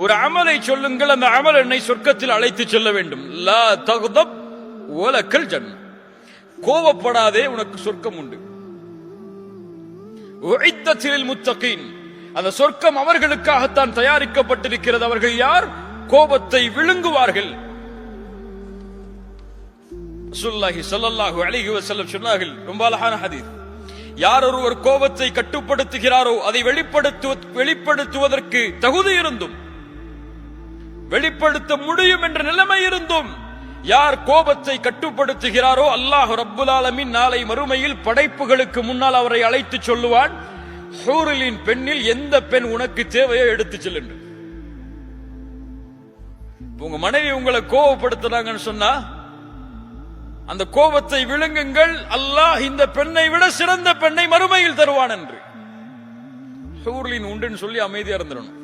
ஒரு அமலை சொல்லுங்கள், அந்த அமல் என்னை சொர்க்கத்தில் அழைத்து செல்ல வேண்டும். லா தக்தப் வலக்கல் ஜன்னah, கோபப்படாதே, உனக்கு சொர்க்கம் உண்டு. உஇத்தத் லில் முத்தகீன், அந்த சொர்க்கம் அவர்களுக்காகத்தான் தயாரிக்கப்பட்டிருக்கிறது. அவர்கள் யார்? கோபத்தை விழுங்குவார்கள். ரசூலுல்லாஹி ஸல்லல்லாஹு அலைஹி வஸல்லம் சொன்னார்கள், ரொம்ப அழகான ஹதீஸ். யார் ஒருவர் கோபத்தை கட்டுப்படுத்துகிறாரோ, அதை வெளிப்படுத்துவதற்கு தகுதி இருந்தும், வெளிப்படுத்த முடியும் என்ற நிலைமை இருந்தும், யார் கோபத்தை கட்டுப்படுத்துகிறாரோ, அல்லாஹ் ரப்புல் ஆலமீன் நாளை மறுமையில் படைப்புகளுக்கு முன்னால் அவரை அழைத்து சொல்லுவான், ஹூரிலின் பெண்ணில் எந்த பெண் உனக்கு தேவையோ எடுத்து செல்லு. உங்க மனைவி உங்களை கோபப்படுத்துறாங்கன்னு சொன்னா, அந்த கோபத்தை விழுங்குங்கள், அல்லாஹ் இந்த பெண்ணை விட சிறந்த பெண்ணை மறுமையில் தருவான் என்று. ஹூரிலின் உண்டுன்னு சொல்லி அமைதியா இருந்துடணும்.